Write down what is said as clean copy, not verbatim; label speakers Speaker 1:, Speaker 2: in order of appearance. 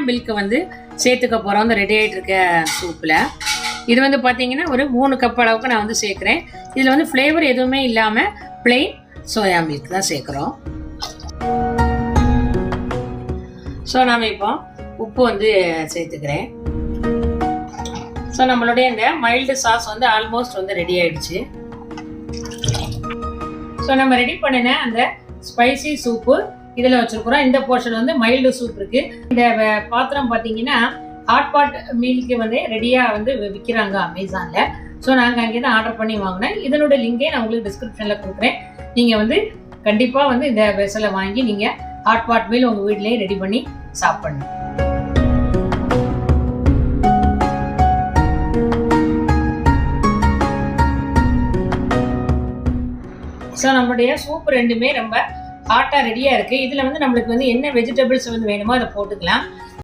Speaker 1: Milk வந்து சேர்த்துக்க போகிறோம் அந்த ரெடி ஆகிட்டு இருக்க சூப்பில். இது வந்து பார்த்தீங்கன்னா ஒரு 3 கப் அளவுக்கு நான் வந்து சேர்க்குறேன். இதில் வந்து ஃப்ளேவர் எதுவுமே இல்லாமல் பிளெயின் சோயா மில்க் தான் சேர்க்குறோம். ஸோ நாம் இப்போ உப்பு வந்து சேர்த்துக்கிறேன். ஸோ நம்மளுடைய இந்த மைல்டு சாஸ் வந்து ஆல்மோஸ்ட் வந்து ரெடி ஆயிடுச்சு. ஸோ நம்ம ரெடி பண்ணின அந்த ஸ்பைசி சூப்பு இதில் வச்சுருக்குறோம். இந்த போர்ஷன் வந்து மைல்டு சூப் இருக்குது. இந்த பாத்திரம் பார்த்தீங்கன்னா ஹாட் பாட் மீலுக்கு வந்து ரெடியாக வந்து விற்கிறாங்க அமேசானில். ஸோ நாங்கள் அங்கே தான் ஆர்டர் பண்ணி வாங்கினேன். இதனோட லிங்கே நான் உங்களுக்கு டிஸ்கிரிப்ஷனில் கொடுக்குறேன். நீங்கள் வந்து கண்டிப்பாக வந்து இந்த வெசலை வாங்கி நீங்கள் ஹாட் பாட் மீல் உங்கள் வீட்டிலேயே ரெடி பண்ணி சாப்பிடணும். ஸோ நம்மளுடைய சூப் ரெண்டுமே ரொம்ப ஹாட்டாக ரெடியாக இருக்குது. இதில் வந்து நம்மளுக்கு வந்து என்ன வெஜிடபிள்ஸ் வந்து வேணுமோ அதை போட்டுக்கலாம்.